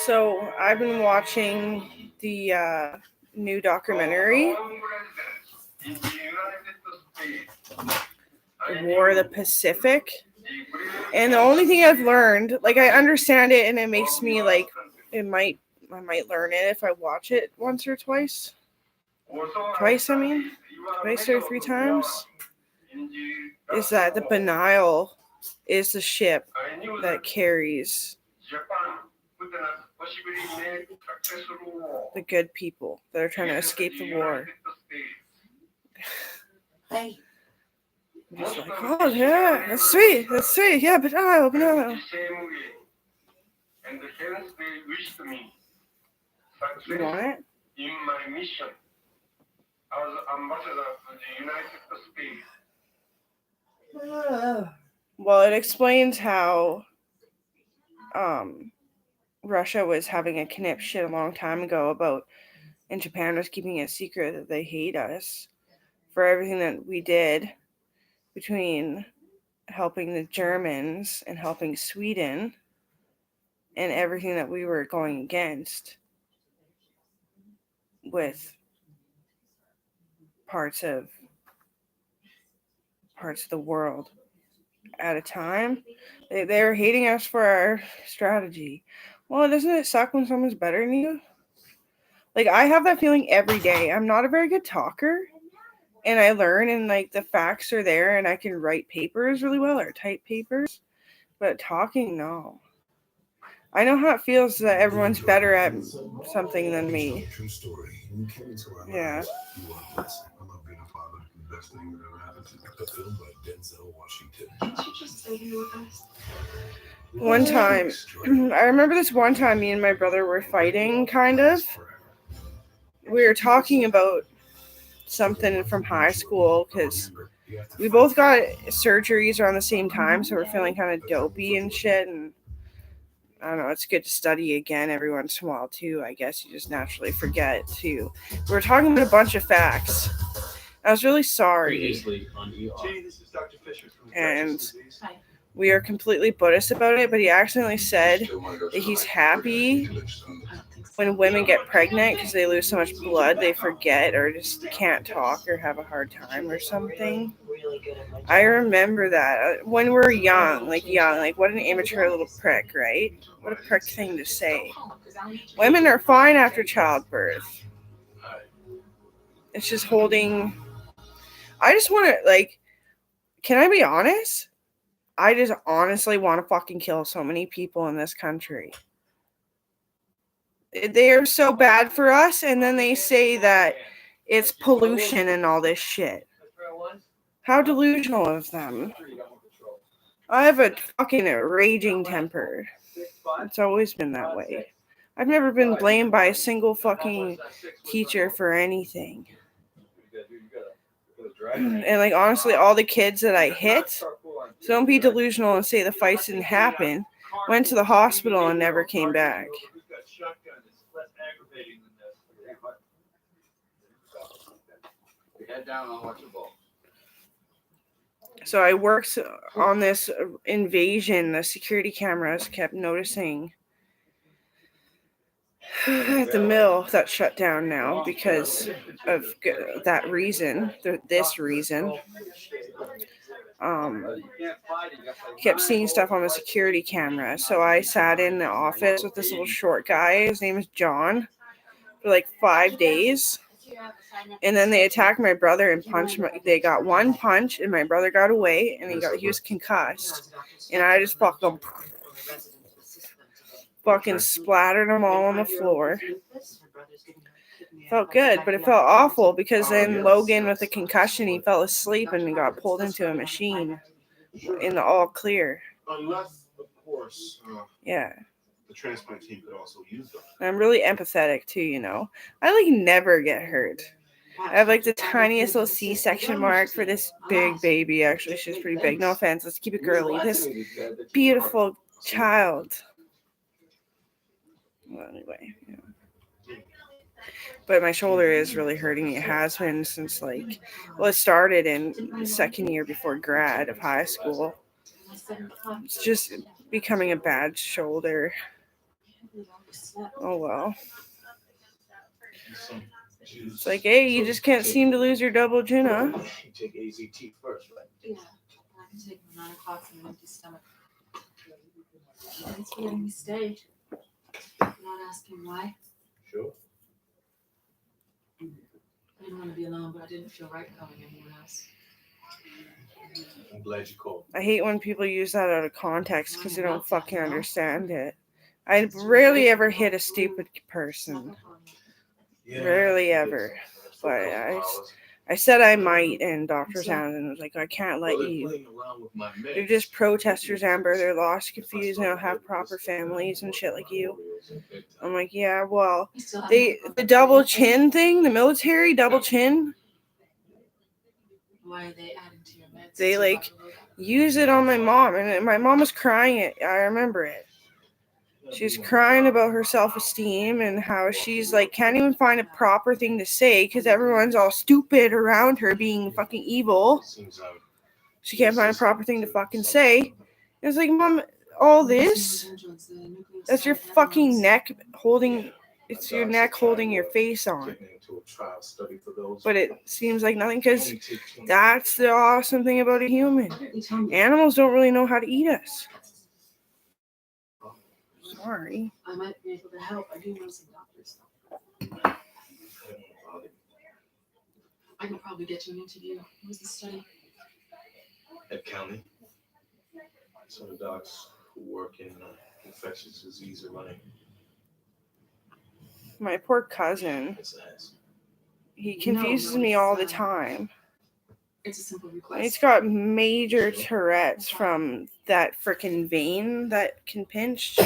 So I've been watching the new documentary, The War of the Pacific. And the only thing I've learned, like I understand it and it makes me like I might learn it if I watch it once or twice. Twice, I mean. Twice or three times. Is that the Benial is the ship that carries the good people that are trying to escape the war. Hey. I'm just like, oh yeah, that's sweet, yeah, Benial. You want it? In my mission as ambassador to the United States. Well, it explains how Russia was having a conniption a long time ago about, and Japan was keeping it secret that they hate us for everything that we did between helping the Germans and helping Sweden and everything that we were going against with parts of the world at a time. They were hating us for our strategy. Well, doesn't it suck when someone's better than you? Like, I have that feeling every day. I'm not a very good talker, and I learn, and like the facts are there, and I can write papers really well or type papers, but talking, no. I know how it feels that everyone's better at something than me. True story. You came into our Yeah. lives. You are a blessing. I love being a father. The best thing that ever happened to me. A film by Denzel Washington. Did you just stay here with us? One time, I remember this one time me and my brother were fighting, kind of. We were talking about something from high school because we both got surgeries around the same time, so we're feeling kind of dopey and shit, and I don't know, it's good to study again every once in a while too. I guess you just naturally forget too. We were talking about a bunch of facts. I was really sorry. Previously on ER. Jay, this is Dr. Fisher from And Infectious Disease. Hi. we are completely Buddhist about it, but he accidentally said that he's happy I don't think so. when women get pregnant because they lose so much blood, they forget or just can't talk or have a hard time or something. Really good at my job. I remember that when we were young, like what an immature little prick, right? What a prick thing to say. Women are fine after childbirth. It's just holding. I just want to, like, can I be honest? I just honestly want to fucking kill so many people in this country. They are so bad for us, and then they say that it's pollution and all this shit. How delusional of them. I have a fucking raging temper. It's always been that way. I've never been blamed by a single fucking teacher for anything. And like, honestly, all the kids that I hit, so don't be delusional and say the fights didn't happen, went to the hospital and never came back. Head down on watch the ball. So I worked on this invasion. The security cameras kept noticing the mill that shut down now because of that reason, this reason. Kept seeing stuff on the security camera. So I sat in the office with this little short guy. His name is John. For like 5 days. And then they attacked my brother and punched him. They got one punch and my brother got away and he was concussed. And I just fucking splattered them all on the floor. Felt good, but it felt awful because then Logan with the concussion, he fell asleep and he got pulled into a machine in the all clear. Unless, of course, Yeah. the transplant team could also use them. I'm really empathetic too, you know. I like never get hurt. I have like the tiniest little C-section mark for this big baby. Actually, she's pretty big. No offense. Let's keep it girly. This beautiful child. Well, anyway, yeah. But my shoulder is really hurting me. It has been since it started in the second year before grad of high school. It's just becoming a bad shoulder. really overslept. Oh well. Some juice. It's like, hey, you just can't seem to lose your double chin, huh? You take AZT first, right? Yeah, I can take my 9 o'clock on an empty stomach. Thanks for letting me stay. Not asking why. Sure. I didn't want to be alone, but I didn't feel right calling anyone else. I'm glad you called. I hate when people use that out of context because they don't fucking understand it. I rarely ever hit a stupid person. Rarely ever. But I said I might, and Dr. Sandin was like, I can't let you. They're just protesters, Amber. They're lost, confused, and don't have proper families and shit like you. I'm like, yeah, well, the double chin thing, the military double chin, Why are they adding to your meds? they like use it on my mom, and my mom was crying. I remember it. She's crying about her self-esteem and how she's like can't even find a proper thing to say because everyone's all stupid around her being fucking evil. She can't find a proper thing to fucking say. And it's like, Mom, all this, that's your fucking neck holding, it's your neck holding your face on. But it seems like nothing because that's the awesome thing about a human. Animals don't really know how to eat us. Sorry. I might be able to help. I do know some doctors. I can probably get you an interview. What was the study? At County. Some of the docs who work in infectious disease are running. My poor cousin. It's a hassle. He confuses me all the time. It's a simple request. He's got major Tourette's from that freaking vein that can pinch.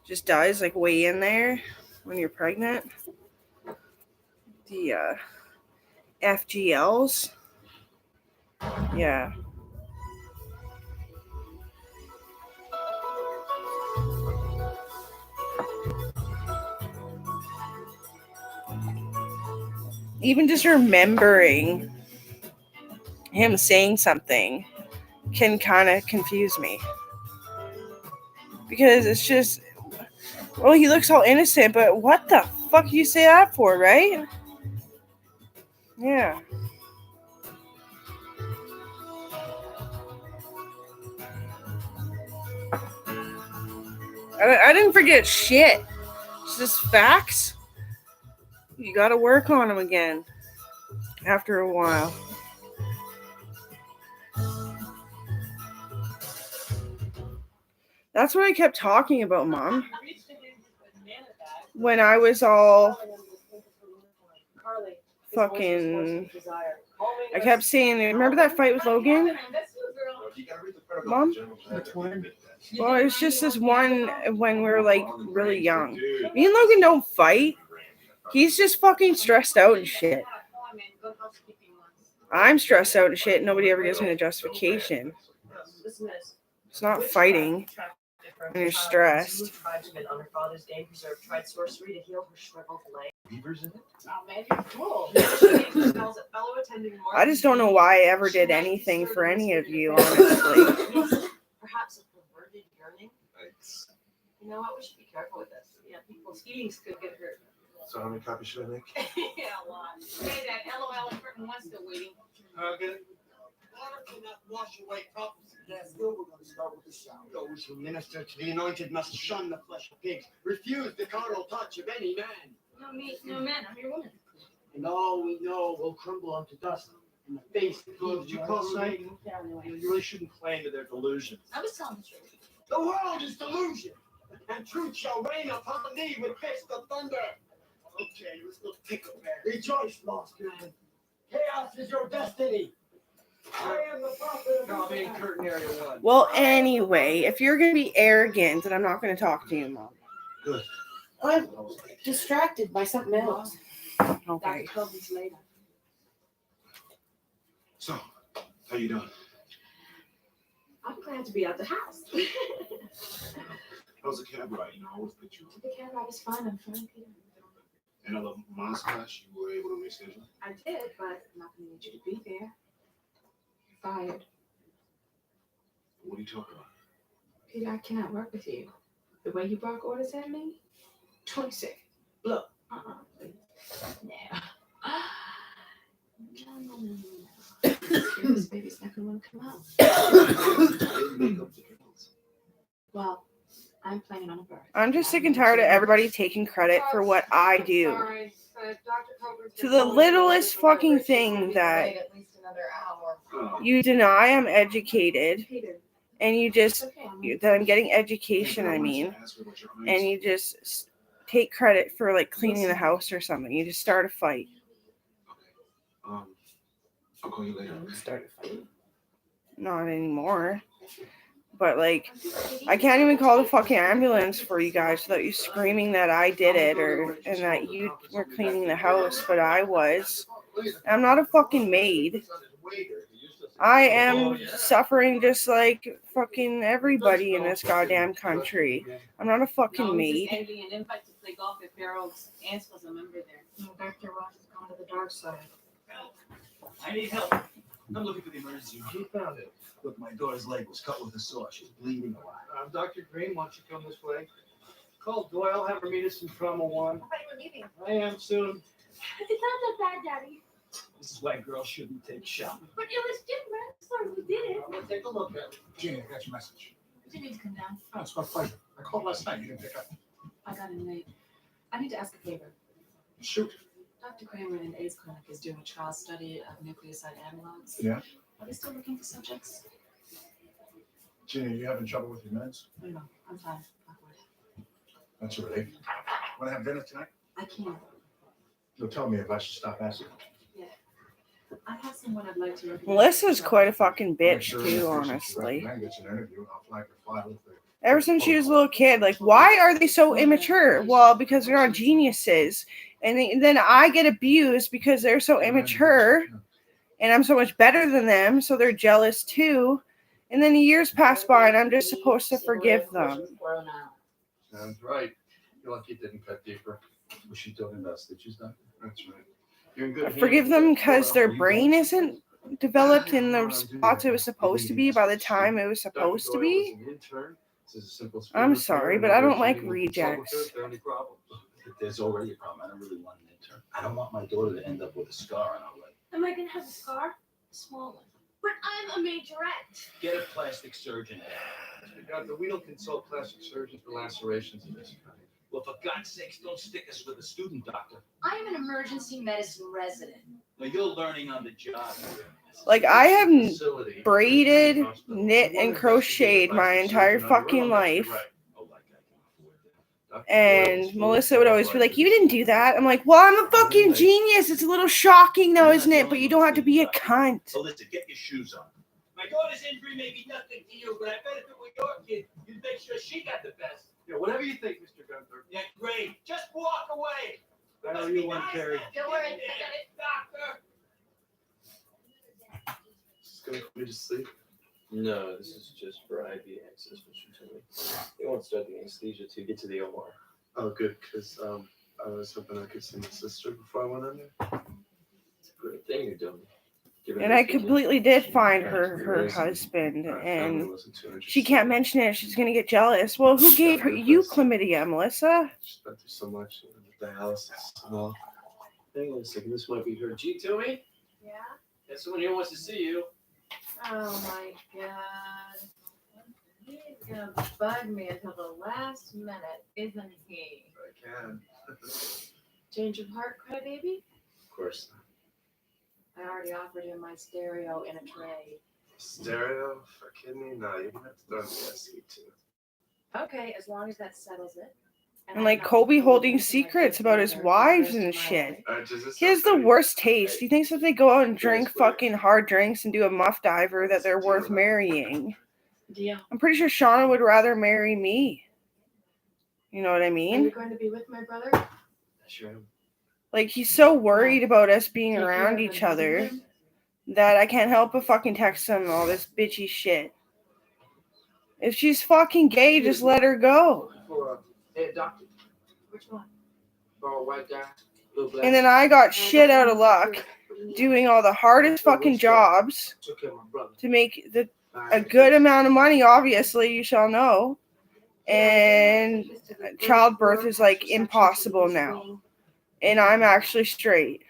Just dies like way in there when you're pregnant. The FGLs. Yeah. Even just remembering him saying something can kind of confuse me. Because it's just, well, he looks all innocent, but what the fuck you say that for, right? Yeah. I didn't forget shit. It's just facts. You gotta work on them again after a while. That's what I kept talking about, Mom. When I was all fucking... I kept saying, remember that fight with Logan? Mom? Well, it's just this one when we were like really young. Me and Logan don't fight. He's just fucking stressed out and shit. I'm stressed out and shit. Nobody ever gives me a justification. It's not fighting when you're stressed. I just don't know why I ever did anything for any of you, honestly. Perhaps a perverted yearning. You know what? We should be careful with this. Yeah, people's feelings could get hurt. So how many copies should I make? Yeah, a lot. Hey, that LOL curtain one's still waiting. Okay. Water cannot wash away problems. Yes, still we're going to start with the shower. Those who minister to the anointed must shun the flesh of pigs. Refuse the carnal touch of any man. No me, no man. I'm your woman. And all we know will crumble unto dust in the face of those you call sight. You really shouldn't claim that they're delusions. I was telling the truth. The world is delusion, and truth shall reign upon thee with fist of thunder. Okay, let's go pickle bear. Rejoice, lost man. Chaos is your destiny. I am the prophet of Curtain Area 1. Well, anyway, if you're going to be arrogant, then I'm not going to talk to you, Mom. Good. I'm distracted by something else. Okay. Later. So, how you doing? I'm glad to be out the house. How's the cab ride? You know, I always picked you up. The cab ride was fine. I'm fine, Peter. Another mom's class, you were able to reschedule? I did, but I'm not going to need you to be there. You're fired. What are you talking about? Peter, I cannot work with you. The way you bark orders at me? 20 seconds. Look. Please. No. No. This baby's not gonna want to come out. Well, I'm planning on a birth. I'm just sick and tired of everybody taking credit for what I do. Sorry, Dr. Coburn To the littlest fucking thing that at least another hour. you deny I'm educated, Peter, and you it's just okay. that I'm getting education, I mean, and you just take credit for like cleaning the house or something. You just start a fight. I'll call you later. Start a fight. Not anymore. But like, I can't even call the fucking ambulance for you guys without you screaming that I did it and that you were cleaning the house, but I was. I'm not a fucking maid. I am suffering just like fucking everybody in this goddamn country. I'm not a fucking maid. Ending an invite to play golf if Harold's aunt was a member there. No, Dr. Ross has gone to the dark side. I need help. I'm looking for the emergency room. He found it. Look, my daughter's leg was cut with a saw. She's bleeding a lot. Dr. Green, why don't you come this way? Call Doyle, have her meet us in trauma 1. I thought you were leaving. I am soon. It's not that bad, Daddy. This is why girls shouldn't take shopping. But it was Jim Ransford who did it. I'm gonna take a look at it. Jeannie, I got your message. Do you need to come down? Oh, it's my pleasure. I called last night. You didn't pick up. I got in late. I need to ask a favor. Shoot. Dr. Kramer in AIDS clinic is doing a trial study of nucleoside analogs. Yeah. Are they still looking for subjects? Jeannie, you having trouble with your meds? No, I'm fine. Awkward. That's a relief. Want to have dinner tonight? I can't. You'll tell me if I should stop asking. I have someone I'd like to recommend. Melissa's quite a fucking bitch Sure, too, if honestly. recommend gets an interview, I'll flag your file if they- Ever since she was a little kid, like, why are they so immature? Well, because they're not geniuses. And then I get abused because they're so immature and I'm so much better than them, so they're jealous too. And then years pass by and I'm just supposed to forgive them. Sounds right. You're lucky it didn't cut deeper. Was she doing the stitches done? That's right. You're in good hands. Forgive them because their brain isn't developed in the spots it was supposed to be by the time it was supposed to be. I'm sorry, but I don't like rejects. There's already a problem. I don't really want an intern. I don't want my daughter to end up with a scar on her leg. Am I gonna have a scar? A small one. But I'm a majorette. Get a plastic surgeon. We don't consult plastic surgeons for lacerations of this kind. Well, for God's sakes, don't stick us with a student doctor. I am an emergency medicine resident. Now, you're learning on the job. Like, I have Facility. braided, knit, and crocheted my entire fucking life. Oh, like I can afford that. And Melissa would always be like, you didn't do that. I'm like, well, I'm a fucking genius. It's a little shocking though, isn't it? But you don't have to be a cunt. So listen, get your shoes on. My daughter's injury may be nothing to you, but I bet if it were your kid, you'd make sure she got the best. Yeah, whatever you think, Mr. Gunther. Yeah, great. Just walk away. I know you want Terry. Don't worry, I got it. Doctor. She's gonna put me to sleep. No, this is just for IV access, what she told me. They won't start the anesthesia till you get to the OR. Oh, good, because I was hoping I could see my sister before I went in there. It's a great thing you're doing. And I completely did find her husband, and she can't mention it. She's gonna get jealous. Well, who gave her you chlamydia, Melissa? She's been through so much with dialysis and all. Hang on a second, this might be her. G to me? Yeah? There's someone here wants to see you. Oh my god. He's gonna bug me until the last minute, isn't he? I can. Change of heart, crybaby? Of course. I already offered him my stereo in a tray. Stereo for kidney? No, you're gonna have to throw in the SC too. Okay, as long as that settles it. And like Kobe holding secrets about his wives and shit. He has the worst taste. He thinks if they go out and drink fucking hard drinks and do a muff diver that they're worth marrying. Deal. I'm pretty sure Shauna would rather marry me. You know what I Are you mean? going to be with my brother? Sure. Like, he's so worried about us being around each other that I can't help but fucking text him all this bitchy shit. If she's fucking gay, just let her go. For a doctor. Which one? For a white guy. Blue black. And then I got shit out of luck doing all the hardest fucking jobs Took care of my brother. to make a good amount of money, obviously, you shall know. and childbirth is like impossible now. And I'm actually straight.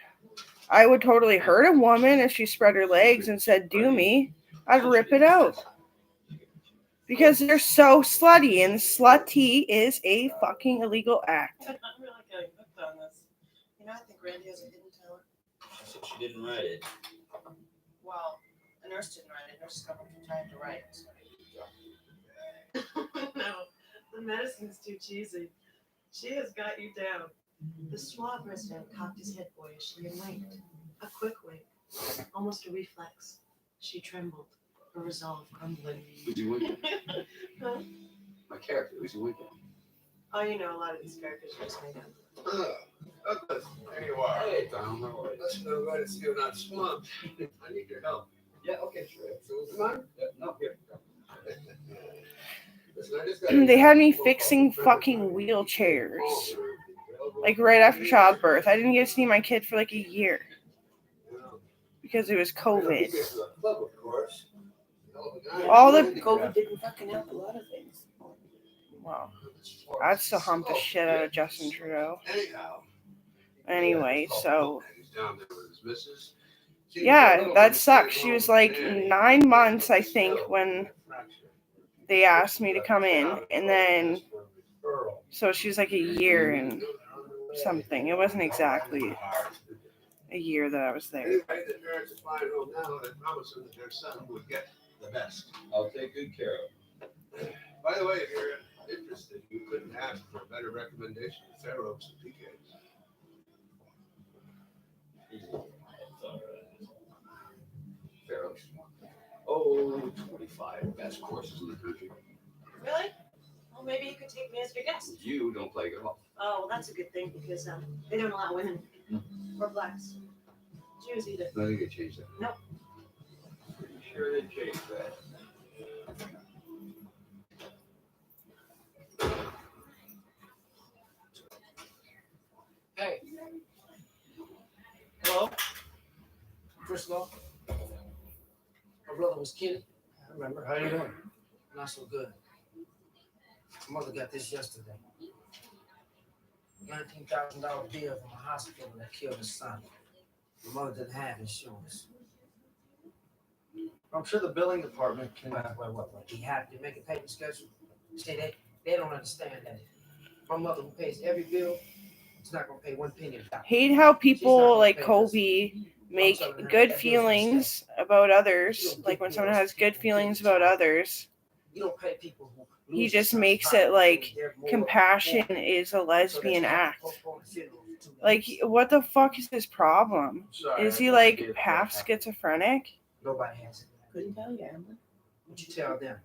I would totally hurt a woman if she spread her legs and said, "Do me." I'd rip it out. Because they're so slutty, and slutty is a fucking illegal act. I'm really getting hooked on this. You know, I think Randy has a hidden talent. She said she didn't write it. Well, a nurse didn't write it. Nurses come from time to write. No, the medicine's too cheesy. She has got you down. The suave resident cocked his head boyishly and winked. A quick wink, almost a reflex. She trembled, her resolve crumbling. Who's he winking? Huh? My character, who's he winking? Oh, you know, a lot of these characters are just made up. There you are. Hey, Tom, how are you? Listen, I'm glad to see you're not swamped. I need your help. Yeah, okay, sure. So, come on? No, here. Listen, I just got They had me fixing fucking wheelchairs. Like right after childbirth. I didn't get to see my kid for like a year. Because it was COVID. All the COVID didn't fucking help a lot of things. Wow. I'd still hump the shit out of Justin Trudeau. Anyway, so yeah, that sucks. She was like 9 months, I think, when they asked me to come in, and then so she was like a year and something. It wasn't exactly a year that I was there. Anyway, the parents are flying home now. They promised them that their son would get the best. I'll take good care of him. By the way, if you're interested, you couldn't ask for a better recommendation of Fair Oaks and PKs. Fair Oaks. Oh, 25 best courses in the country. Really? Well, maybe you could take me as your guest. You don't play golf. Oh, well, that's a good thing because they don't allow women or blacks, Jews either. I think they changed that. Nope. Pretty sure they changed that. Hey. Hello? First of all, my brother was kidding. I remember. How you doing? Not so good. My mother got this yesterday. $19,000 bill from a hospital that killed his son. My mother didn't have insurance. I'm sure the billing department can. What? He had to make a payment schedule. See, they don't understand that. My mother, who pays every bill, is not going to pay one penny. Hate how people like Kobe make good feelings about others. Like when someone has good feelings about others, You don't pay people who he just makes it like compassion is a lesbian act. Like, what the fuck is his problem? Is he like half schizophrenic? Nobody has it. Couldn't tell you, Amber. Would you tell them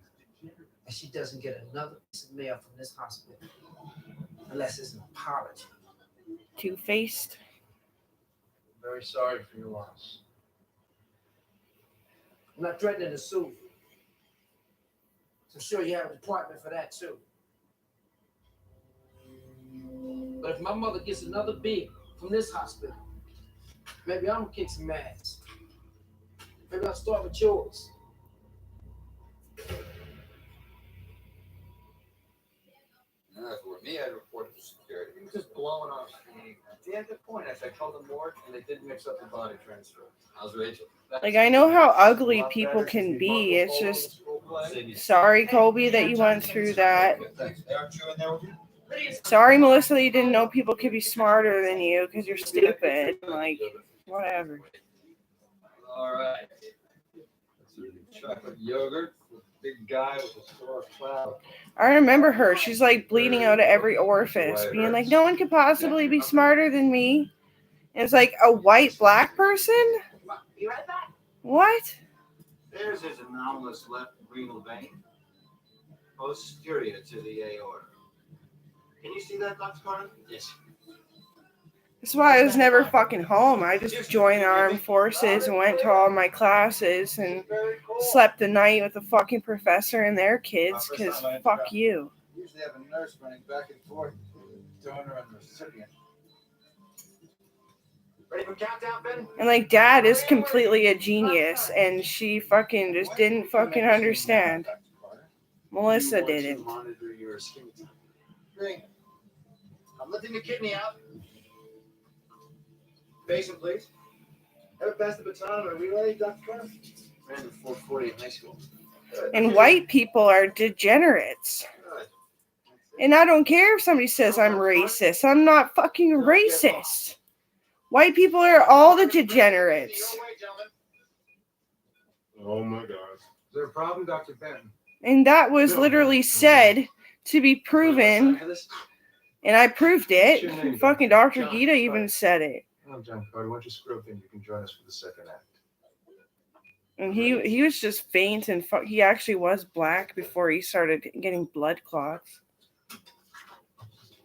that she doesn't get another piece of mail from this hospital unless it's an apology? Two-faced. Very sorry for your loss. I'm not threatening to sue. I'm sure you have a department for that too. But if my mother gets another bill from this hospital, maybe I'm gonna kick some ass. Maybe I'll start with yours. As for me, I reported to security. He was just blowing off steam. He had a good point. I called the morgue and they did mix up the body transfer. How's Rachel? Like, I know how ugly people can be. It's just, sorry, Kobe, that you went through that. Thanks. Aren't you in there with you? Sorry, Melissa, that you didn't know people could be smarter than you because you're stupid. Like, whatever. All right. Chocolate yogurt. Big guy with a sore cloud. I remember her. She's like bleeding out of every orifice, being like, no one could possibly be smarter than me. And it's like a white black person? Be right back. What? There's his anomalous left renal vein, posterior to the aorta. Can you see that, Dr. Carter? Yes. That's why I was never fucking home. I just joined the armed forces and went to all my classes and slept the night with the fucking professor and their kids because fuck you. Usually have a nurse running back and forth, donor and recipient. Ready for countdown, Ben? And like, dad is completely a genius and she fucking just didn't fucking understand. Melissa You want to didn't. monitor your skin type. Ring. I'm lifting the kidney out. Patient, please. Ever pass the baton or relay, Dr. Carter? Ran the 440 in high school. And white people are degenerates. And I don't care if somebody says I'm racist. I'm not fucking racist. White people are all the degenerates. Oh my God. Is there a problem, Dr. Benton? And that was literally said to be proven. And I proved What's your name, it. Fucking Dr. John Gita even Carter. said it. I'm John Carter. Why don't you screw up and you can join us for the second act? And he was just faint and he actually was black before he started getting blood clots.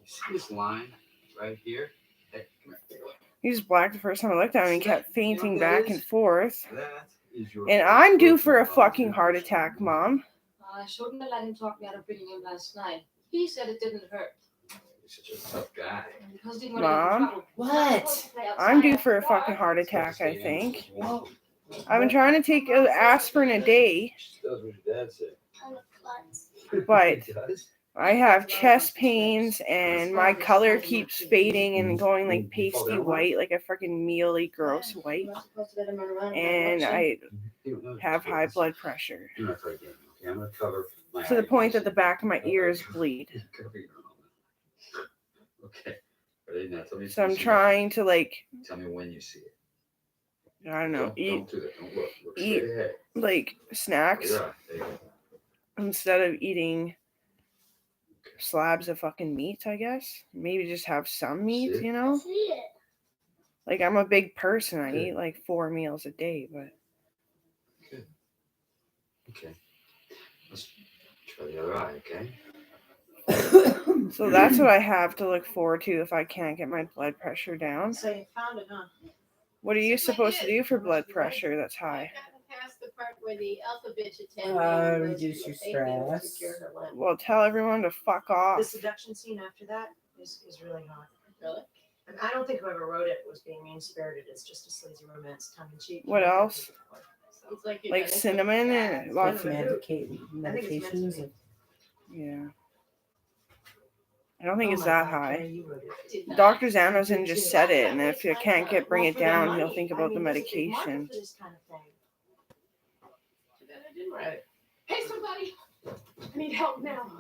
See this line right here? Hey, come here, take a look. He was black the first time I looked at him and he kept fainting back and forth. That is your. And I'm due for a fucking heart attack, Mom. I shouldn't have let him talk me out of bringing him last night. He said it didn't hurt. He's such a tough guy. Because he didn't want to get in Mom? trouble. What? I'm due for a fucking heart attack, I think. I've been trying to take aspirin a day, She does what your dad said. but He does? I have chest pains and my color keeps fading and going like pasty white, like a freaking mealy, gross white. And I have high blood pressure You're not going to get him, okay? I'm going to cover my to the eyes. point that the back of my ears bleed. Cover your own. Okay. Ready? Now tell me. So if you I'm see trying to it. Tell me when you see it. I don't know, Don't eat do that. Don't look. Look eat straight ahead. like snacks You're right. There you go. instead of eating slabs of fucking meat, I guess. Maybe just have some meat, See it? you know? Like I'm a big person. I Good. eat like 4 meals a day, but Good. Okay. Let's try the other eye, okay? so that's what I have to look forward to if I can't get my blood pressure down. So you found it, huh? What are you supposed to do for blood pressure that's high? Past the part where the alphabet attendant Reduce your stress. Well, tell everyone to fuck The off. seduction scene after that is really hot. Really? And I don't think whoever wrote it was being mean spirited. It's just a sleazy romance, tongue in cheek. What else? Sounds like you Like got it. cinnamon and lots of Medications. yeah. I don't think Oh it's my that God, high. Carrie, you wrote it. Dr. Zamazin just said it, and if you can't bring it down, he'll think about the medication. This kind of thing. Too bad I didn't write it. Hey, somebody! I need help now.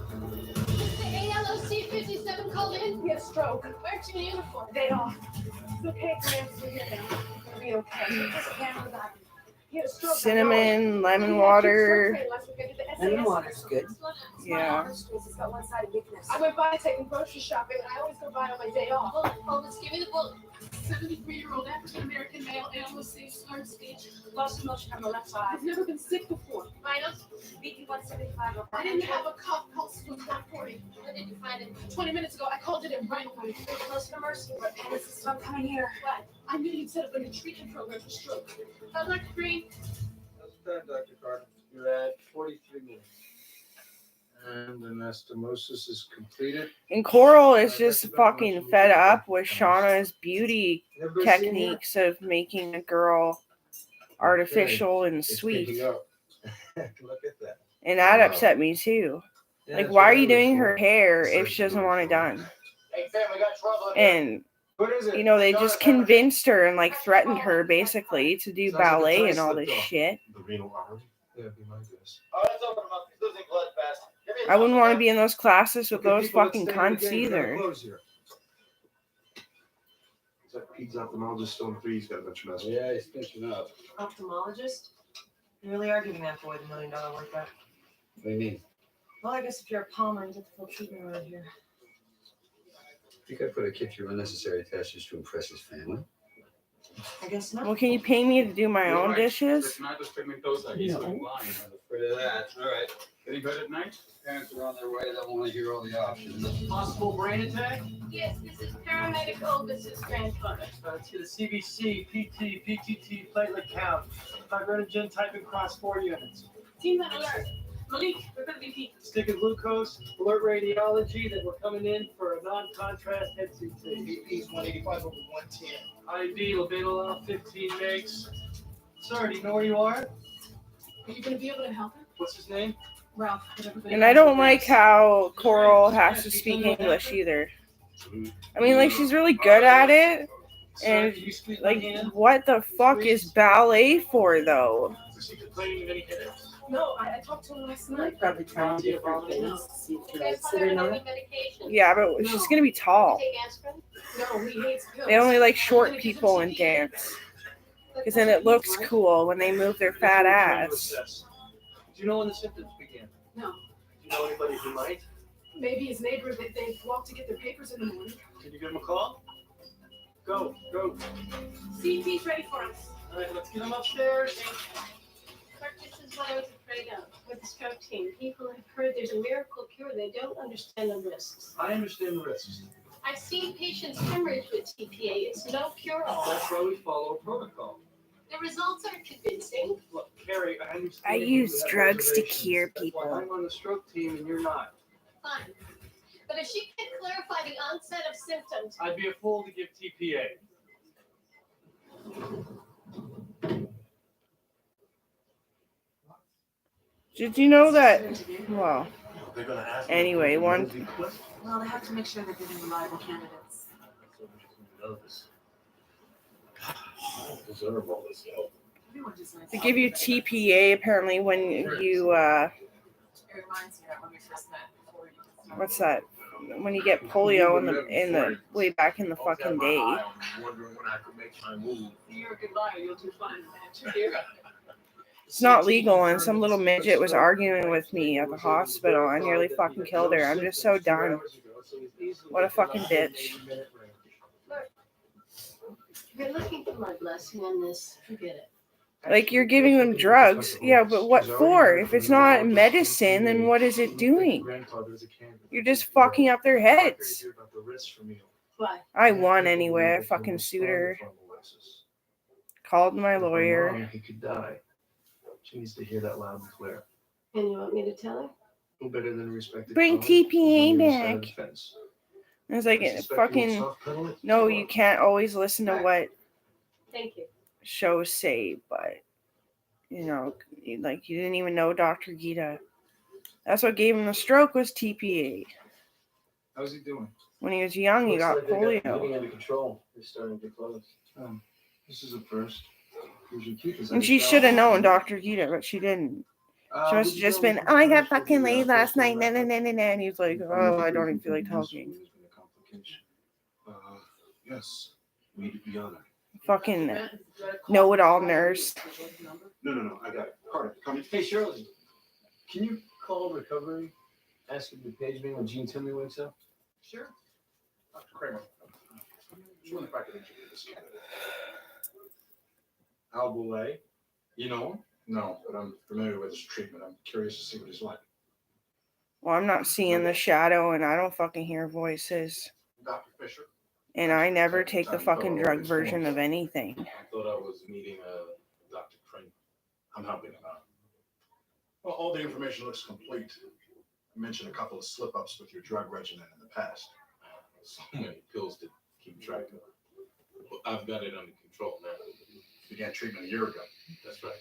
The ALOC 57 called in. We had a stroke. Where's your uniform? Day off. It's okay, Grams. We're here now. It'll be okay. This is Cameron Godwin. He had a stroke. Cinnamon, lemon water. Lemon water's good. Yeah. I went by taking grocery shopping. I always go by on my day off. Hold this. Give me the book. 73-year-old African-American male, ALOC, slurred speech, lost emotion on the left side. He's never been sick before. Vitals, BP 175. I didn't have a cough pulse was 140. When did you find it? 20 minutes ago. I called it in right away. Close to Mercy. And this is I'm coming here. What? I knew you'd set up a new treatment program for stroke. Dr. Green. How's the time, Dr. Carter? You're at 43 minutes. And anastomosis is completed. And Coral is just fucking fed up with Shauna's beauty Everybody seen here? techniques of making a girl artificial and It's sweet. picking up. Look at that. And that Wow. upset me too. Yeah, Like, that's why what are I you was doing for. her hair It's if like she doesn't doing want it for- done? Hey, fam, we got trouble. in here. And, What is it? you know, they Got just it, got it. convinced her and, like, threatened her, basically, to do Sounds like a ballet tie and all slip this off. shit. The renal artery? Yeah, be my guess. Oh, that's open him up. He's losing blood fast. Give me a I wouldn't thumbs want to up. be in those classes with Okay, those people, let's fucking stay in the cunts game. We gotta either. close here. Is that Pete's ophthalmologist still in 3? He's got a bunch of messages. Yeah, he's finishing up. Ophthalmologist? You really are giving that boy the $1 million workout. What do you mean? Well, I guess if you're a Palmer, you get the full treatment around here. I think I put a kid through unnecessary tests just to impress his family. I guess not. Well, can you pay me to do my own dishes? Tomato pigmentosa. He's No. blind. I'm afraid of that. All right. Getting better at night? Parents are on their way. They want to hear all the options. Possible brain attack? Yes, this is paramedic Oldest' grandfather. Let's get a CBC, PT, PTT, platelet count, fibrinogen type and cross 4 units. Team on alert. Malik, we're gonna be peaked. Stick of glucose, alert radiology that we're coming in for a non-contrast head CT. BP's 185 over 110. IV, labetalol, 15 mgs. Sir, do you know where you are? Are you gonna be able to help him? What's his name? Ralph, whatever. And I don't like how Coral has to speak English either. I mean, like, she's really good at it. And, like, what the fuck is ballet for, though? No, I talked to him last night. Probably trying different things to see if you're sit or not. Yeah, but she's gonna be tall. No, he hates pills. They only like short people in dance. Because then it looks cool when they move their fat ass. Do you know when the symptoms began? No. Do you know anybody who might? Maybe his neighbor that they walk to get their papers in the morning. Can you give him a call? Go. CP's ready for us. All right, let's get him upstairs. This is what I was afraid of with the stroke team. People have heard there's a miracle cure. They don't understand the risks. I understand the risks. I've seen patients hemorrhage with TPA. It's no cure-all. That's why we follow a protocol. The results aren't convincing. Look, Carrie, I understand. I use drugs to cure That's why people. I'm on the stroke team and you're not. Fine. But if she can clarify the onset of symptoms, I'd be a fool to give TPA. Did you know that? Well, anyway, one. Well, they have to make sure they're giving reliable candidates. Deserve all this help. Everyone deserves They give you TPA apparently when you It reminds me that when we first met. Before you what's that? When you get polio in the way back in the fucking day. Wondering when I could make my move. You're a good liar. You'll do fine, man. You're It's not legal, and some little midget was arguing with me at the hospital. I nearly fucking killed her. I'm just so done. What a fucking bitch. if you're looking for my blessing on this, forget it. Like, you're giving them drugs. Yeah, but what for? If it's not medicine, then what is it doing? You're just fucking up their heads. Why? I won anyway. I fucking sued her. Called my lawyer. He could die. She needs to hear that loud and clear. And you want me to tell her? No better than a respected Bring colleague TPA on the other side back. of the fence. I was like, Suspect you fucking, will soft-pedal it? no, you can't always listen to what Thank you. shows say, but, like, you didn't even know Dr. Gita. That's what gave him the stroke was TPA. How's he doing? When he was young, he got Looks like they got polio. under control. They're starting to get close. This is a first. Usually keep us And she should have known Dr. Gita, but she didn't. She must have just been, oh, I got fucking laid last night, and he was like, oh, I don't even feel like talking. Yes, we need to be honored. Fucking know-it-all nurse. No, I got it. Carter, come in. Hey, Shirley, can you call recovery? Ask him to page me when Gene Timley wakes up? Sure. Dr. Kramer, just wonder if I could introduce this candidate. Al Boulay. You know him? No, but I'm familiar with his treatment. I'm curious to see what he's like. Well, I'm not seeing the shadow, and I don't fucking hear voices. Dr. Fisher. And I never take the fucking drug version of anything. I thought I was meeting Dr. Kramer. I'm helping him out. Well, all the information looks complete. You mentioned a couple of slip-ups with your drug regimen in the past. So many pills to keep track of. But I've got it under control now. Began treatment a year ago. That's right.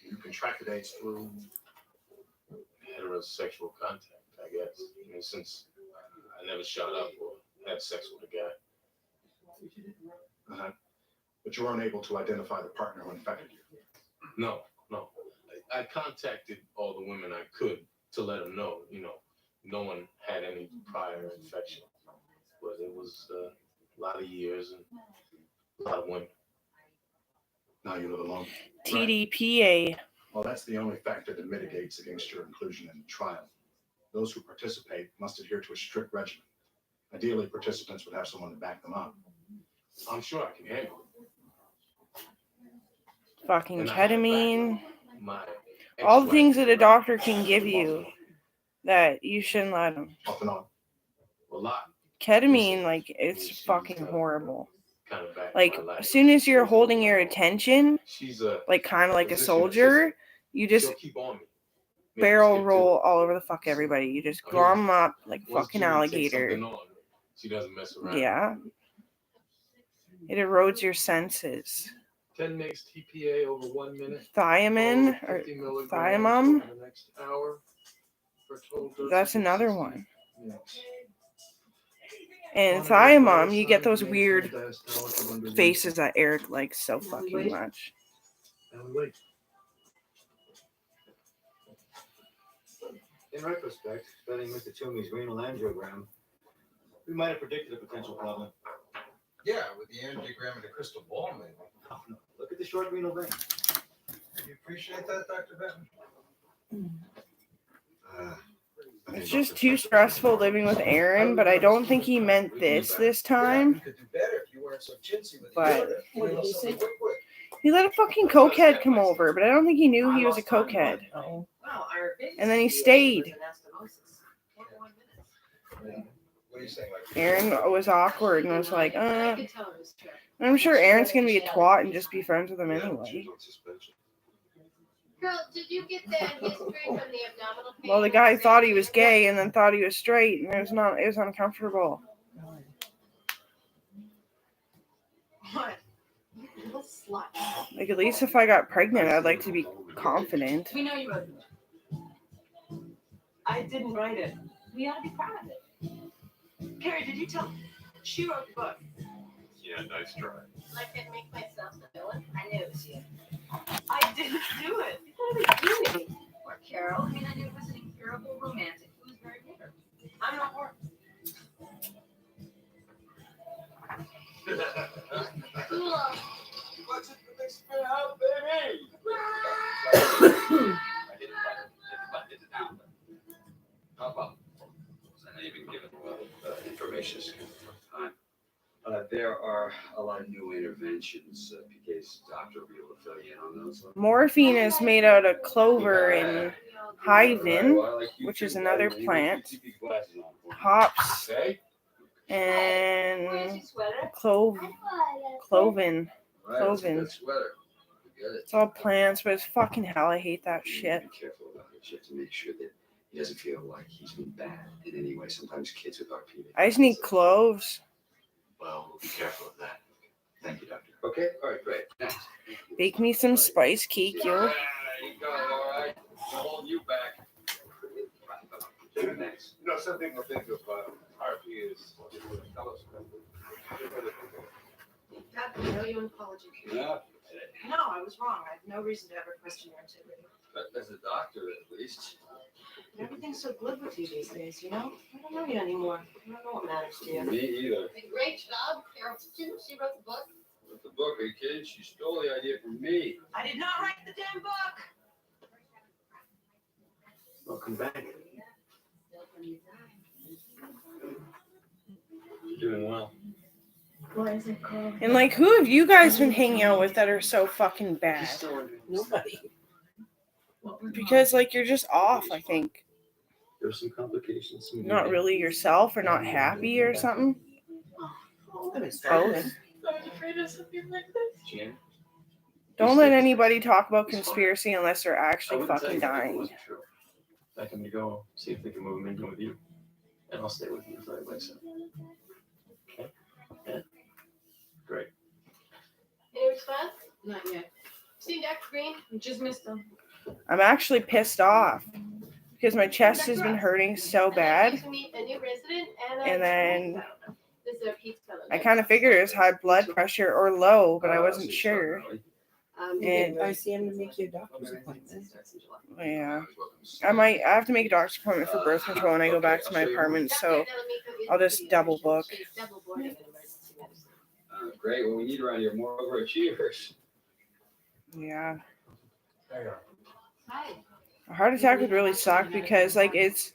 You contracted AIDS through Heterosexual contact, I guess. I mean, since I never shot up or had sex with a guy. But you weren't able to identify the partner who infected you. No. I contacted all the women I could to let them know, no one had any prior infection. But it was a lot of years and a lot of women. Now you live alone. TDPA. Well, that's the only factor that mitigates against your inclusion in the trial. Those who participate must adhere to a strict regimen. Ideally, participants would have someone to back them up. I'm sure I can handle it. Fucking And I have ketamine. My All the things that a doctor can give you that you shouldn't let them. Off and on. A lot. Ketamine, like, it's fucking horrible. Kind of back Like, in my life. as soon as you're holding your attention, She's a like, kind of like a physician soldier, you just She'll keep on me. Make barrel me stick to roll it. all over the fuck everybody. You just Oh, glom them up like a Once fucking Julie takes alligator. something on, she doesn't mess around. Yeah. It erodes your senses. 10 mg TPA over 1 minute. Thiamine or 50 milligrams thiamine. over the next hour. That's another one. Yeah. And Thiamom, you get those weird faces that Eric likes so fucking much. In retrospect, studying Mr. Toomey's renal angiogram, we might have predicted a potential problem. Yeah, with the angiogram and the crystal ball, maybe. Oh, no. Look at the short renal vein. You appreciate that, Dr. Benton? It's just too stressful living with Aaron, but I don't think he meant this time. You could do better if you weren't so chintzy with But- the other. What did he say? He let a fucking cokehead come over, but I don't think he knew he was a cokehead. Oh. Wow, our biggest And then he issue stayed. was anastomosis. 21 minutes. What are you saying? Like, Aaron was awkward and was like, I could tell it was true. I'm sure Aaron's gonna be a twat and just be friends with him anyway. Girl, did you get that history from the abdominal pain? Well, the guy thought he was gay and then thought he was straight, and it was uncomfortable. What? Little slut. Like, at least if I got pregnant, I'd like to be confident. We know you wrote it. I didn't write it. We ought to be proud of it. Carrie, did you tell? She wrote the book. Yeah, nice try. Like to make myself the villain? I knew it was you. I didn't do it. What are you doing? Poor Carol. I mean, I knew it was an incurable romantic who was very bitter. I'm not worried. Cool. What's it the big spin out, baby? How about? I even given information from time. There are a lot of new interventions. PK's doctor will be able to fill you in on those. Morphine is made out of clover and hivin, which is another plant, hops, and cloven. Cloven. It's all plants, but it's fucking hell. I hate that shit. Be careful about it. You have to make sure that he doesn't feel like he's been bad in any way. Sometimes kids with RP. I just need cloves. Well, we'll be careful of that. Thank you, doctor. Okay, all right, great. Next. Bake me some spice cake, yo. There you go, all right. I'll hold you back. Next. You know, some people think of RP as Dad, I owe you an apology. Yeah, No, I was wrong. I have no reason to ever question your integrity. but as a doctor, at least. Everything's so good with you these days, you know? I don't know you anymore. I don't know what matters to you. Me either. Great job, Carol. Didn't she wrote the book? With the book, hey kid, she stole the idea from me. I did not write the damn book. Welcome back. You're doing well. Why is it called? And like, who have you guys been hanging out with that are so fucking bad? Nobody. Because like you're just off, I think. There were some complications. Not really yourself or not happy or something. I'm Both. I was afraid of something like this. Jan? Don't let anybody talk about conspiracy unless they're actually fucking dying. I can go see if they can move him in with you. And I'll stay with you for like so. Okay? Yeah. Great. Any response? Not yet. Seen Dr. Green? We just missed them. I'm actually pissed off because my chest has been hurting so bad. To meet a new resident And then this is our Pete's fellow. I kind of figured it was high blood pressure or low, but I wasn't sure. And I see him to make you a doctor's appointment. yeah, I have to make a doctor's appointment for birth control when I go back to my apartment, so I'll just double book. Double board of emergency medicine. Great. Well, we need around here more overachievers. Yeah. There you are. Hi. A heart attack would really suck because like it's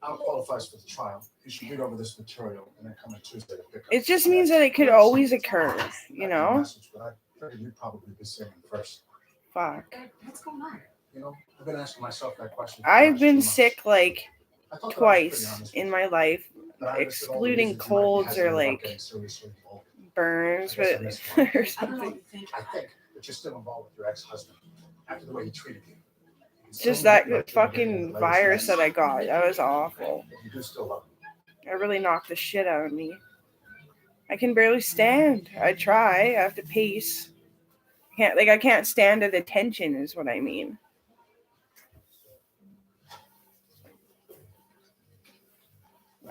Al qualifies for the trial. You should read over this material and then come on Tuesday to pick up. it just means that it could always occur, you know? Message, but I figured you'd probably be seeing him first. Fuck. What's going on? You know, I've been asking myself that question. for the I've last been 2 months. sick like I thought that was pretty twice honest. in my life, But I understood all the excluding reasons you might be colds or hesitant about like getting seriously involved. burns, I guess I but missed one. or I don't know what something. you think. I think that you're still involved with your ex-husband after the way he treated you. It's just that fucking virus that I got. That was awful. You do still love him. It really knocked the shit out of me. I can barely stand. I try. I have to pace. I can't stand at attention is what I mean.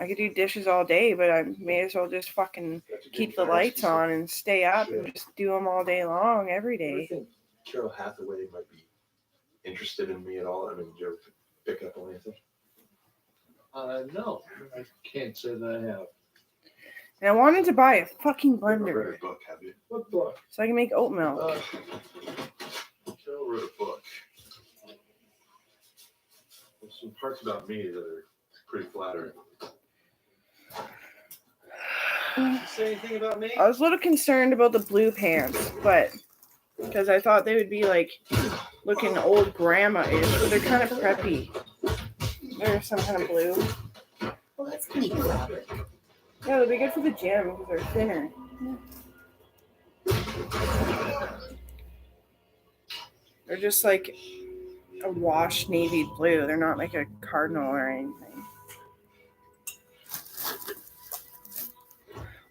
I could do dishes all day, but I may as well just fucking keep the lights on and stay up and just do them all day long, every Do you day. think Carol Hathaway might be interested in me at all? I mean, did you ever pick up on anything? No, I can't say that I have. And I wanted to buy a fucking You ever read blender a book, have you? What book? so I can make oat milk. Carol wrote a book. There's some parts about me that are pretty flattering. Say anything about me? I was a little concerned about the blue pants, but because I thought they would be like looking old grandma-ish, but they're kind of preppy. They're some kind of blue. Well, that's kind of fabric. Yeah, they'll be good for the gym because they're thinner. They're just like a washed navy blue. They're not like a cardinal or anything.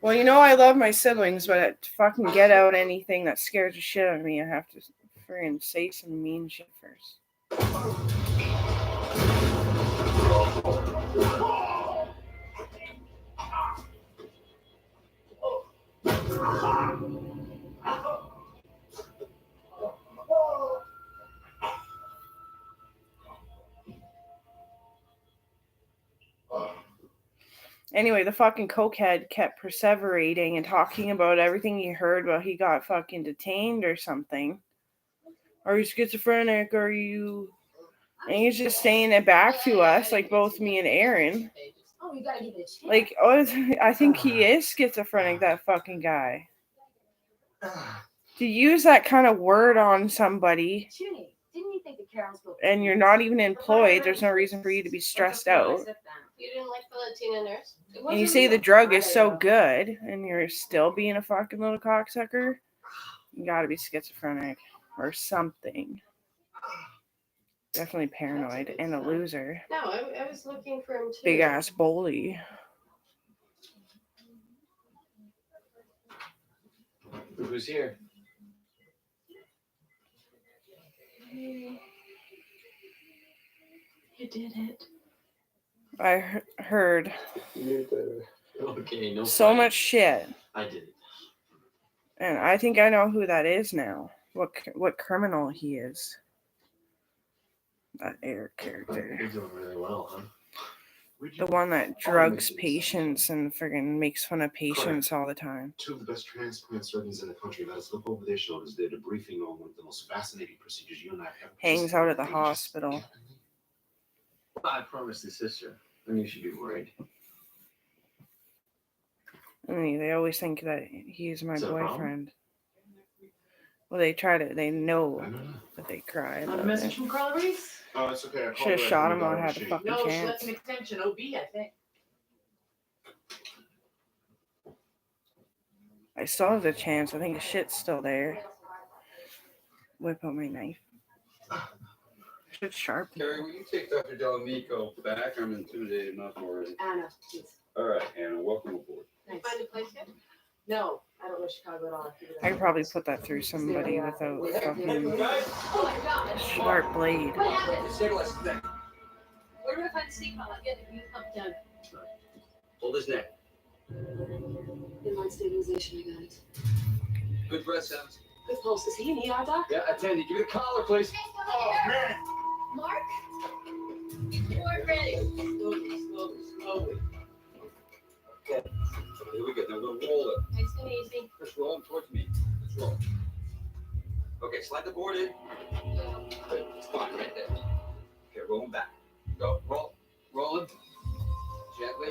Well, you know I love my siblings, but to fucking get out anything that scares the shit out of me, I have to friggin' say some mean shit first. Anyway, the fucking cokehead kept perseverating and talking about everything he heard while he got fucking detained or something. Are you schizophrenic? Are you... And he's just saying it back to us, like both me and Aaron. Oh, you gotta give it a chance. Like, oh, I think he is schizophrenic, that fucking guy. To use that kind of word on somebody Junie, didn't you think that Carol's book? and you're not even employed, there's no reason for you to be stressed out. You didn't like the Latina nurse? It And wasn't you say real. the drug is so good and you're still being a fucking little cocksucker, you gotta be schizophrenic or something. Definitely paranoid and a loser. No, I was looking for him too. Big ass bully. Who's here? You did it. I heard Okay, no. so much shit, I did it. and I think I know who that is now. What criminal he is. That Eric character. You're doing really well, huh? The one that drugs patients and friggin' makes fun of patients all the time. Two of the best transplant surgeons in the country. Let us look over their shoulders. They're debriefing on one of the most fascinating procedures you and I have ever Hangs out at the hospital. I promised his sister. And you should be worried. I mean, they always think that he's my Is that a problem? boyfriend. Well, they know that they cry. A about message it. from Carla Reese? Oh, it's okay. I called Should have her shot after him we while I got had on the the fucking No, she chance. left an extension. OB, I think. I still have the chance. I think the shit's still there. Whip out my knife. Shit's sharp. Carrie, will you take Dr. Delamico back? I'm intimidated enough already. Anna, please. All right, Anna, welcome aboard. Thanks. Find a place yet? No, I don't know Chicago at all. I could probably put that through somebody without fucking Oh my god. sharp blade. What happened? Where do I find the seatbelt? I get it. You up down. Hold his neck. Inline stabilization, I got it. Good breath sounds. Good pulse. Is he an ER doc? Yeah, attend. Give me the collar, please. Oh, man. Mark? You weren't ready. Slowly. Okay. Here we go. Now we'll roll it. Nice and easy. Just roll him towards me. Let's roll. Okay, slide the board in. Good. It's fine right there. Okay, roll him back. Go. Roll him. Gently.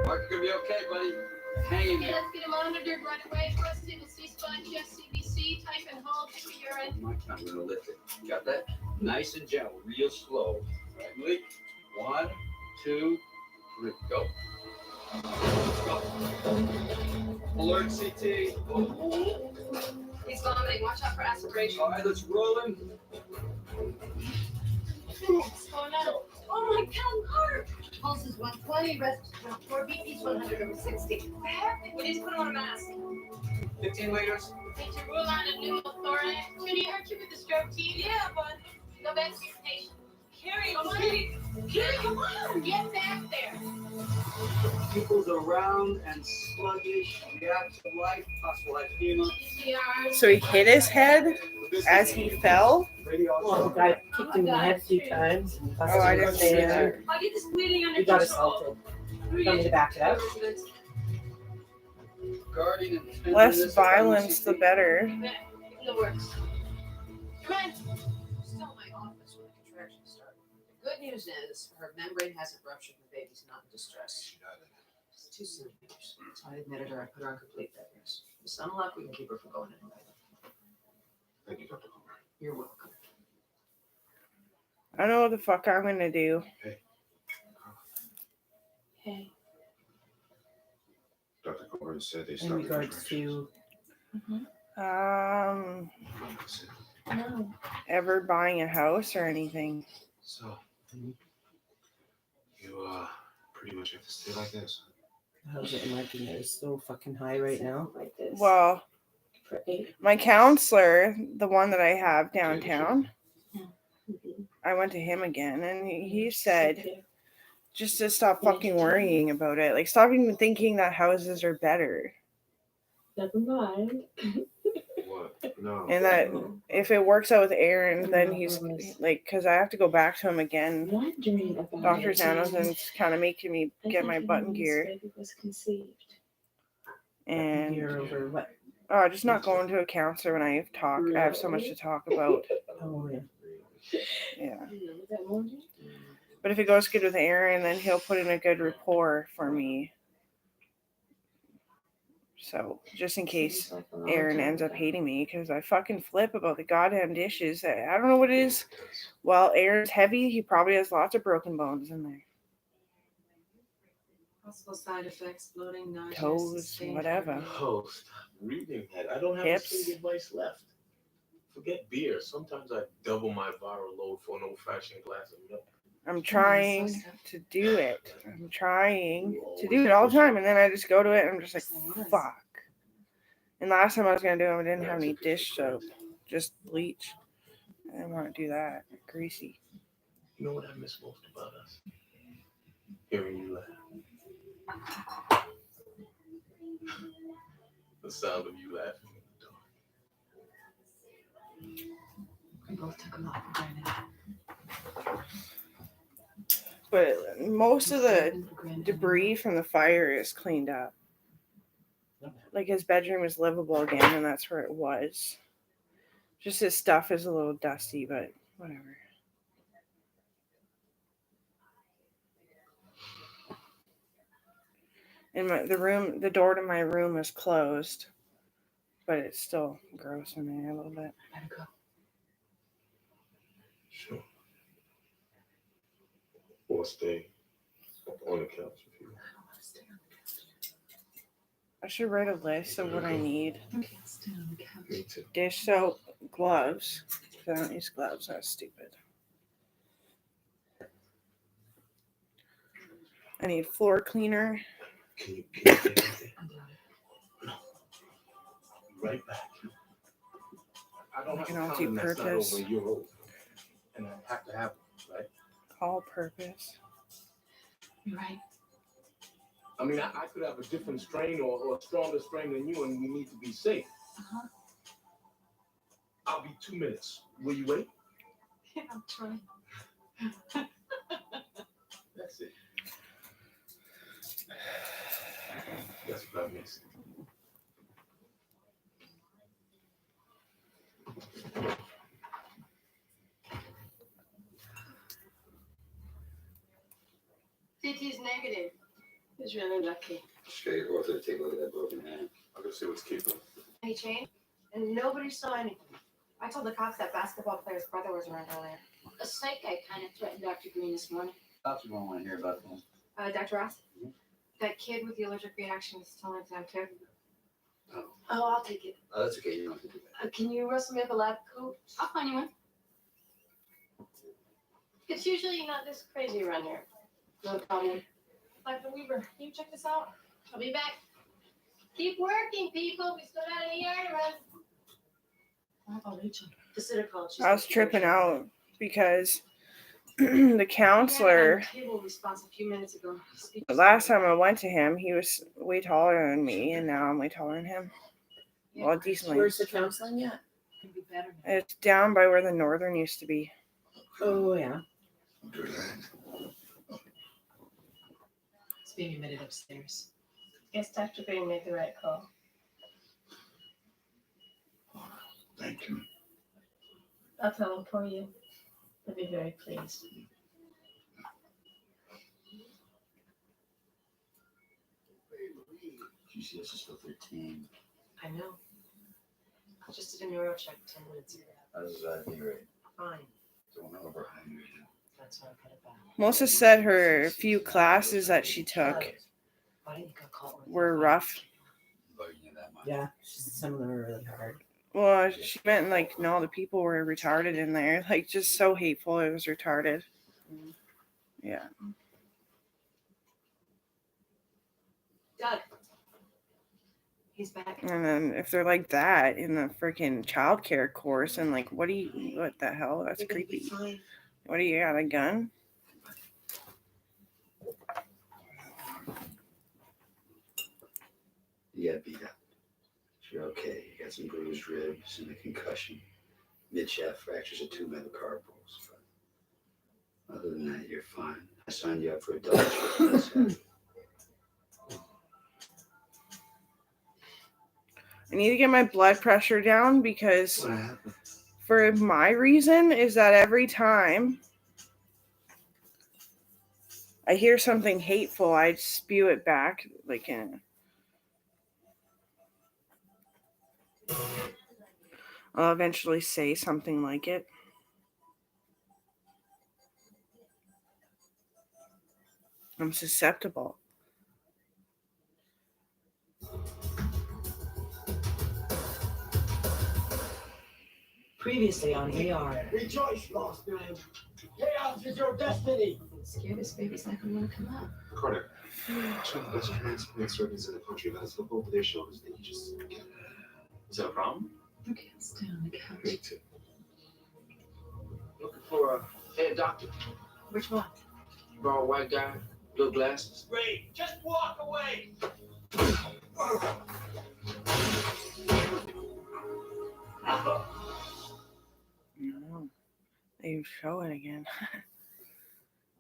Mark, you're gonna be okay, buddy. Hang in Okay, there. let's get him monitored right away. First single C-spine, chest CBC, type and hold, check the urine. My time, we're gonna lift it. Got that? Nice and gentle, real slow. Right, Malik? 1, 2, 3, go. Go. Alert CT. He's vomiting. Watch out for aspiration. All right, let's roll him. What's going on? Oh my god, Mark! Pulse is 120, rest is 104, BP's 100/60. What the heck? We need to put him on a mask. 15 liters. Need to rule out a pneumothorax. Judy, aren't you with the stroke team? Yeah, bud. Go back to your patient. Carrie, I'm ready. Carrie, come on, get back there. Pupils are round and sluggish, react to light, possible edema. So he hit his head as he fell. Well, the guy kicked him in the head a few times. And Oh, I didn't see that. I'll get this bleeding under He got control. assaulted. Want me to back it up? Guarding and defending Less this violence, the better. In the works. Come on. Still in my office when the contractions started. The good news is her membrane hasn't ruptured and the baby's not in distress. It's 2 centimeters. So I admitted her. I put her on complete bed rest. With some luck, we can keep her from going anywhere. Thank you, Dr. Comer. You're welcome. I don't know what the fuck I'm gonna do. Hey. Dr. Comer said they In started regards to No. Ever buying a house or anything? So, you pretty much have to stay like this. how's it marking it is so fucking high right now. Like this. Well, For 8. my counselor, the one that I have downtown, I went to him again, and he said just to stop fucking worrying about it. Like, stop even thinking that houses are better. Never mind. What? No. And that if it works out with Aaron, then he's like, because I have to go back to him again. Wondering about Dr. it. Zanozan's kind of making me get my button gear. Baby was conceived. And You're over what? oh, just not going to a counselor when I have so much to talk about. Oh yeah. Yeah. You know that morning? But if it goes good with Aaron, then he'll put in a good rapport for me. So, just in case Aaron ends up hating me, because I fucking flip about the goddamn dishes. I don't know what it is. While Aaron's heavy, he probably has lots of broken bones in there. Possible side effects, bloating, nausea, Toes, sustained whatever. heartbeat. Oh, stop reading that. I don't have Hips. a single advice left. Forget beer. Sometimes I double my viral load for an old-fashioned glass of milk. I'm trying to do it. I'm trying to do it all the time, and then I just go to it, and I'm just like, fuck. And last time I was gonna do it, I didn't have any dish soap, just bleach. I didn't want to do that. Greasy. You know what I miss most about us? Hearing you laugh. The sound of you laughing in the dark. We both took a lot for granted. But most of the debris from the fire is cleaned up. Like, his bedroom is livable again, and that's where it was. Just his stuff is a little dusty, but whatever. And the door to my room is closed, but it's still gross in there a little bit. Better go. Sure. Or stay on the couch if you want. I don't want to stay on the couch. I should write a list of what I need. I can't stay on the couch. Me too. Dish soap, gloves. 'Cause I don't use gloves. That's stupid. I need floor cleaner. Can you get it? No. Right back. I don't have An a condom that's not multi-purpose. over a year old. And I have to have one, right? All purpose. You're right. I mean, I could have a different strain or a stronger strain than you, and we need to be safe. Uh-huh. I'll be 2 minutes. Will you wait? Yeah, I'm trying. That's it. That's what I missed. CT's negative. He's really lucky. Just gotta go out there and take a look at that broken hand. I'll go see what's keeping him. He changed, and nobody saw anything. I told the cops that basketball player's brother was around earlier. A psych guy kind of threatened Dr. Green this morning. Cops are gonna want to hear about that. Dr. Ross? That kid with the allergic reaction is still in town, too. Oh. Oh, I'll take it. Oh, that's okay. You don't have to do that. Can you rustle me up a lab coat? I'll find you one. It's usually not this crazy around here. No problem. Dr. Weaver, can you check this out? I'll be back. Keep working, people. We still got an ER to run. What about Rachel? The sitter called. She's I was tripping out because the counselor, Cable response a few minutes ago. the last time I went to him, he was way taller than me, and now I'm way taller than him. Well, decently. Where's the counseling at? Can be better now. It's down by where the Northern used to be. Oh, yeah. It's being admitted upstairs. Guess Dr. Green made the right call. Thank you. I'll tell him for you. He'll be very pleased. You see, this is for 13. I know. I just did a neuro check 10 minutes ago. How's that rate? Fine. Don't know over hungry. That's how I cut it back. Melissa said her few classes that she took Why didn't you go call it? were rough. Yeah, some of them are really hard. Well, she meant like no, the people were retarded in there. Like just so hateful. It was retarded. Yeah. Doug. He's back. And then if they're like that in the freaking childcare course, and like, what the hell? That's You're gonna be creepy. fine. What do you got, a gun? You got beat up. You're okay. You got some bruised ribs and a concussion. Mid-shaft fractures of 2 metacarpals. But other than that, you're fine. I signed you up for a double shift. I need to get my blood pressure down because What happened? for my reason is that every time I hear something hateful, I spew it back like in. I'll eventually say something like it. I'm susceptible. Previously on AR. Rejoice, lost man. Chaos is your destiny. I'm scared this baby's not gonna want to come out. Carter, some of the best transplant surgeons in the country. Let us look over their shoulders. They just get it. Is that a problem? Look, hands down. I can't Me reach. too. Looking for a doctor. Which one? Bald white guy, little glasses. Great. Just walk away. No, they show it again.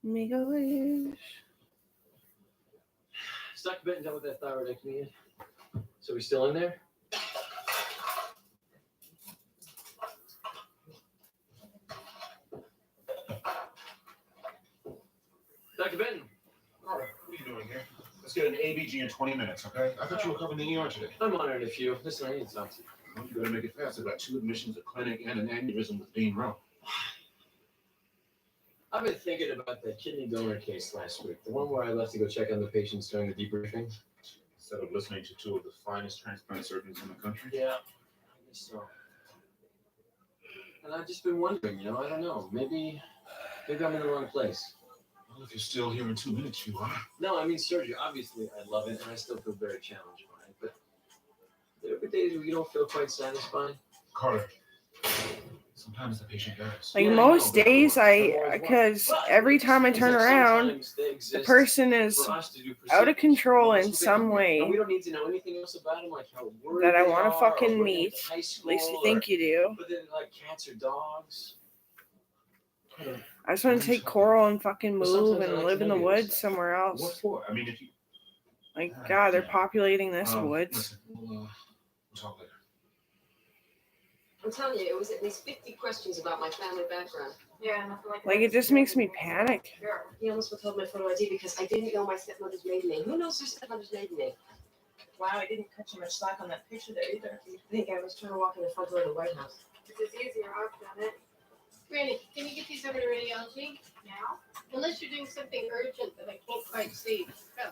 Make a wish. Is Dr. Benton done with that thyroidectomy yet? So we still in there? Dr. Benton. Carter, what are you doing here? Let's get an ABG in 20 minutes, okay? I thought you were covering the ER today. I'm honored if you. Listen, I need to talk to you. Well, you better make it fast. I've got 2 admissions, a clinic, and an aneurysm with Dean Rowe. I've been thinking about that kidney donor case last week. The one where I left to go check on the patients during the debriefing. Instead of listening to 2 of the finest transplant surgeons in the country. Yeah, I guess so. And I've just been wondering, I don't know. Maybe I'm in the wrong place. Well, if you're still here in 2 minutes, you are. No, I mean surgery. Obviously, I love it, and I still feel very challenged by it. But there are days where you don't feel quite satisfied. Carter, sometimes the patient dies. Like Yeah, I most know, but days, I'm because But every time I turn around, sometimes they the exist person is for us to do out of procedures. control in Most of it- some And we way don't need to know anything else about them, like how worried that I they want to are, or fucking where they meet. went to high At least you school, think you do. or whether they're like cats or dogs. I just want to take Coral and fucking Well, move sometimes I and like live to in the know you woods stuff. somewhere What else. for? I mean, if you... Like, God, they're populating this woods. Listen, we'll talk later. I'm telling you, it was at least 50 questions about my family background. Yeah, nothing like Like, it just makes me panic. He almost withheld my photo ID because I didn't know my stepmother's maiden name. Who knows her stepmother's maiden name? Wow, I didn't cut you much slack on that picture there either. I think I was trying to walk in the front door of the White House. It's as easier option on it. Granny, can you get these over to radiology now? Unless you're doing something urgent that I can't quite see. Go.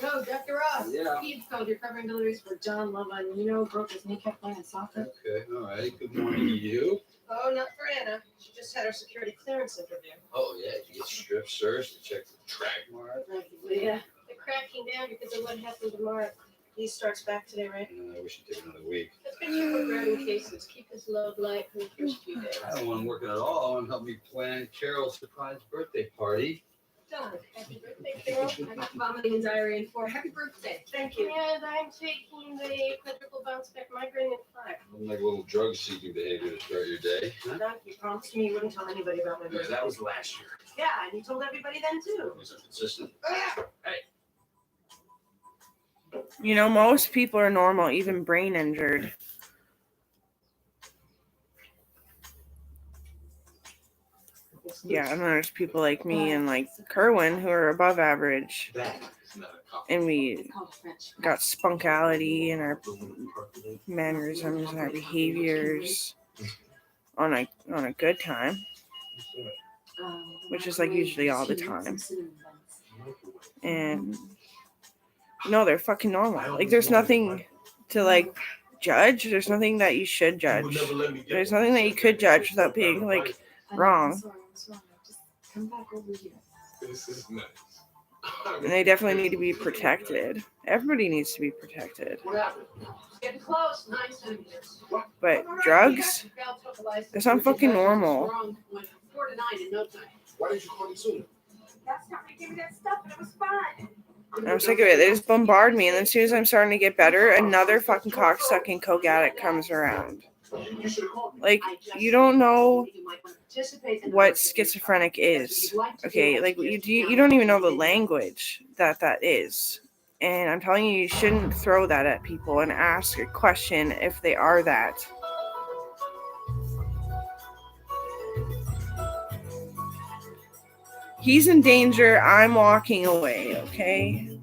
No, Dr. Ross. Yeah. He's called your covering deliveries for John Lovan. Broke his kneecap playing soccer. Okay, all right. Good morning to you. Oh, not for Anna. She just had her security clearance interview. Oh, yeah, you get strip searched to check the track mark. Yeah. They're cracking down because of what happened to Mark. He starts back today, right? I wish he'd take another week. Let's make sure we're grabbing cases. Keep his load light for the first few days. I don't want him working at all. I want him to help me plan Carol's surprise birthday party. Done. Happy birthday, Carol. I got vomiting and diarrhea in 4. Happy birthday. Thank you. And I'm taking the quadruple bounce back migraine at 5. Like a little drug-seeking behavior to start your day. Huh? Doug, you promised me you wouldn't tell anybody about my birthday. That was last year. Yeah, and you told everybody then too. It was consistent. You know, most people are normal, even brain injured. Yeah, and there's people like me and like Kerwin who are above average. And we got spunkality in our mannerisms and our behaviors on a good time, which is like usually all the time. And no, they're fucking normal. Like there's nothing to like judge. There's nothing that you should judge. There's nothing that you could judge without being like wrong. Come back over here. This is nice. And they definitely need to be protected. Everybody needs to be protected. Getting close, 9 centimeters. But drugs, that's not fucking normal. Went from 4 to 9 in no time. Why didn't you call me sooner? That's not to give me that stuff, and it was fun. I'm sick of it. They just bombard me, and then as soon as I'm starting to get better, another fucking cocksucking coke addict comes around. Like, you don't know what schizophrenic is. Okay, like you don't even know the language that is. And I'm telling you, you shouldn't throw that at people and ask a question if they are that. He's in danger. I'm walking away, okay?